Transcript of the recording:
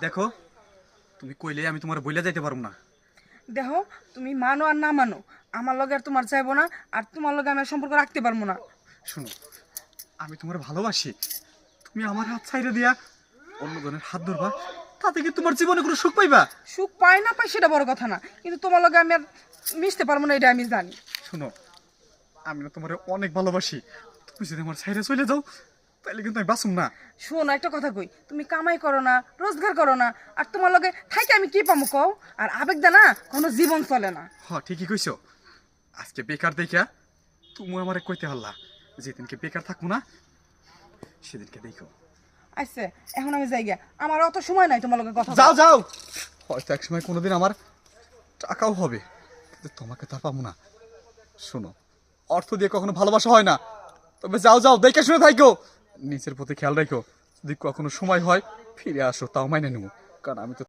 দেখো, তুমি কইলে আমি তোমার বইলা যাইতে পারবো না। দেখো, তুমি মানো আর না মানো, আমার লগে আর তোমার চাইবো না, আর তোমার লগে আমি আর সম্পর্ক রাখতে পারবো না। শোনো, আমি তোমার ভালোবাসি। তুমি আমার হাত ছাইড়ে দিয়া অন্য জনের হাত ধরবা, তাতে কি তোমার জীবনে কোনো সুখ পাইবা? সুখ পাই না পাই সেটা বড় কথা না, কিন্তু তোমার লগে আমি আর মিশতে পারবো না, এটা আমি জানি। শোনো, আমি না তোমার অনেক ভালোবাসি। তুমি যদি আমার ছাইড়ে চলে যাও তাহলে কিন্তু আমি বাঁচুম না। শোনো, একটা কথা কই, তুমি কামাই করো না, রোজগার করো না, আর তোমার লগে থাইকে আমি কি পামু কও? আর আবেগ দা না কোনো জীবন চলে না। ঠিকই কইছো। আজকে বেকার দেখা তুমি আমারে কইতে হল্লা, যেদিনকে বেকার থাকবো না সেদিনকে দেখো। আচ্ছা, এখন আমি যাই গিয়া, আমার অত সময় নাই তোমার লগে কথা যাও বলার। যাও, হয়তো একসময় কোনোদিন আমার টাকাও হবে, কিন্তু তোমাকে তা পাবো না। শোনো, অর্থ দিয়ে কখনো ভালোবাসা হয় না। তবে যাও যাও, দেখে শুনে থাকো, নিজের প্রতি খেয়াল রাখো। যদি কখনো সময় হয় ফিরে আসো, তাও মাইনে নেবো, কারণ আমি তো